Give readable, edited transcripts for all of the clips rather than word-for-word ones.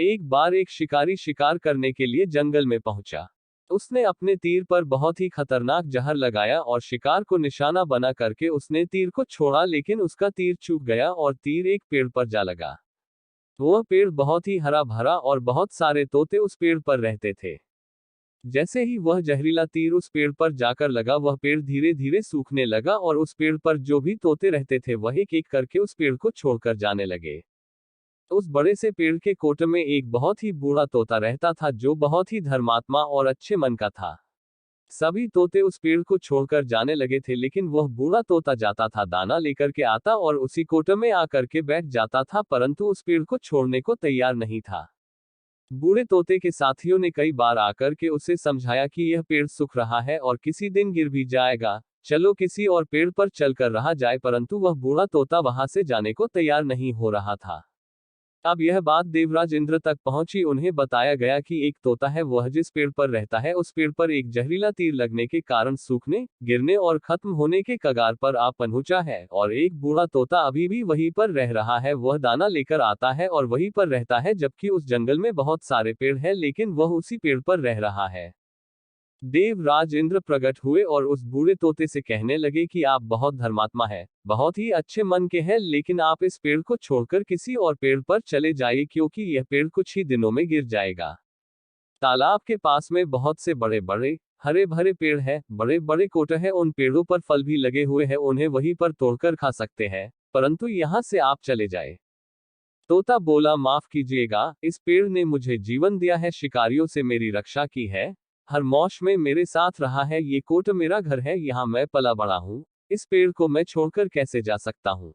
एक बार एक शिकारी शिकार करने के लिए जंगल में पहुंचा। उसने अपने तीर पर बहुत ही खतरनाक जहर लगाया और शिकार को निशाना बना करके उसने तीर को छोड़ा, लेकिन उसका तीर चूक गया और तीर एक पेड़ पर जा लगा। वह पेड़ बहुत ही हरा भरा और बहुत सारे तोते उस पेड़ पर रहते थे। जैसे ही वह जहरीला तीर उस पेड़ पर जाकर लगा, वह पेड़ धीरे धीरे सूखने लगा और उस पेड़ पर जो भी तोते रहते थे वह एक एक करके उस पेड़ को छोड़कर जाने लगे। उस बड़े से पेड़ के कोटे में एक बहुत ही बूढ़ा तोता रहता था जो बहुत ही धर्मात्मा और अच्छे मन का था। सभी तोते उस पेड़ को छोड़कर जाने लगे थे, लेकिन वह बूढ़ा तोता जाता था, दाना लेकर के आता और उसी कोटे में आकर के बैठ जाता था, परंतु उस पेड़ को छोड़ने को तैयार नहीं था। बूढ़े तोते के साथियों ने कई बार आकर के उसे समझाया कि यह पेड़ सूख रहा है और किसी दिन गिर भी जाएगा, चलो किसी और पेड़ पर चलकर रहा जाए, परंतु वह बूढ़ा तोता वहां से जाने को तैयार नहीं हो रहा था। अब यह बात देवराज इंद्र तक पहुंची। उन्हें बताया गया कि एक तोता है, वह जिस पेड़ पर रहता है उस पेड़ पर एक जहरीला तीर लगने के कारण सूखने, गिरने और खत्म होने के कगार पर आ पहुंचा है, और एक बूढ़ा तोता अभी भी वहीं पर रह रहा है। वह दाना लेकर आता है और वहीं पर रहता है, जबकि उस जंगल में बहुत सारे पेड़ हैं, लेकिन वह उसी पेड़ पर रह रहा है। देवराज इंद्र प्रकट हुए और उस बूढ़े तोते से कहने लगे कि आप बहुत धर्मात्मा है, बहुत ही अच्छे मन के हैं, लेकिन आप इस पेड़ को छोड़कर किसी और पेड़ पर चले जाइए, क्योंकि यह पेड़ कुछ ही दिनों में गिर जाएगा। तालाब के पास में बहुत से बड़े बड़े हरे भरे पेड़ हैं, बड़े बड़े कोटे हैं, उन पेड़ों पर फल भी लगे हुए हैं, उन्हें वहीं पर तोड़कर खा सकते हैं, परंतु यहाँ से आप चले जाए। तोता बोला, माफ कीजिएगा, इस पेड़ ने मुझे जीवन दिया है, शिकारियों से मेरी रक्षा की है, हर मौश में मेरे साथ रहा है, ये कोट मेरा घर है, यहाँ मैं पला बड़ा हूँ, इस पेड़ को मैं छोड़कर कैसे जा सकता हूँ?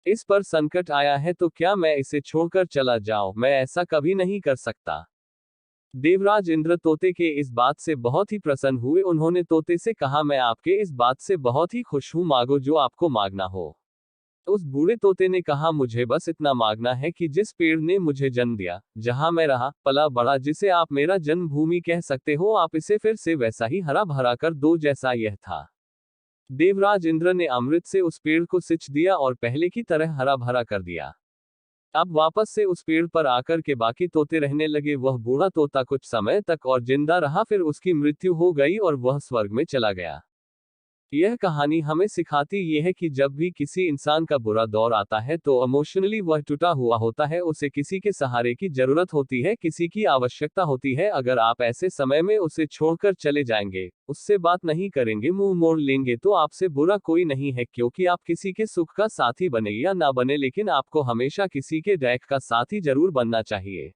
इस पर संकट आया है तो क्या मैं इसे छोड़कर चला जाऊं? मैं ऐसा कभी नहीं कर सकता। देवराज इंद्र तोते के इस बात से बहुत ही प्रसन्न हुए। उन्होंने तोते से कहा, मैं आपके इस बात से बहुत ही खुश हूं, मांगो जो आपको मांगना हो। उस बूढ़े तोते ने कहा, मुझे बस इतना मांगना है कि जिस पेड़ ने मुझे जन्म दिया, जहां मैं रहा पला बड़ा, जिसे आप मेरा जन्मभूमि कह सकते हो, आप इसे फिर से वैसा ही हरा भरा कर दो जैसा यह था। देवराज इंद्र ने अमृत से उस पेड़ को सिंच दिया और पहले की तरह हरा भरा कर दिया। अब वापस से उस पेड़ पर आकर के बाकी तोते रहने लगे। वह बूढ़ा तोता कुछ समय तक और जिंदा रहा, फिर उसकी मृत्यु हो गई और वह स्वर्ग में चला गया। यह कहानी हमें सिखाती ये है कि जब भी किसी इंसान का बुरा दौर आता है तो इमोशनली वह टूटा हुआ होता है, उसे किसी के सहारे की जरूरत होती है, किसी की आवश्यकता होती है। अगर आप ऐसे समय में उसे छोड़कर चले जाएंगे, उससे बात नहीं करेंगे, मुंह मोड़ लेंगे, तो आपसे बुरा कोई नहीं है, क्योंकि आप किसी के सुख का साथी बने या ना बने, लेकिन आपको हमेशा किसी के दुख का साथी जरूर बनना चाहिए।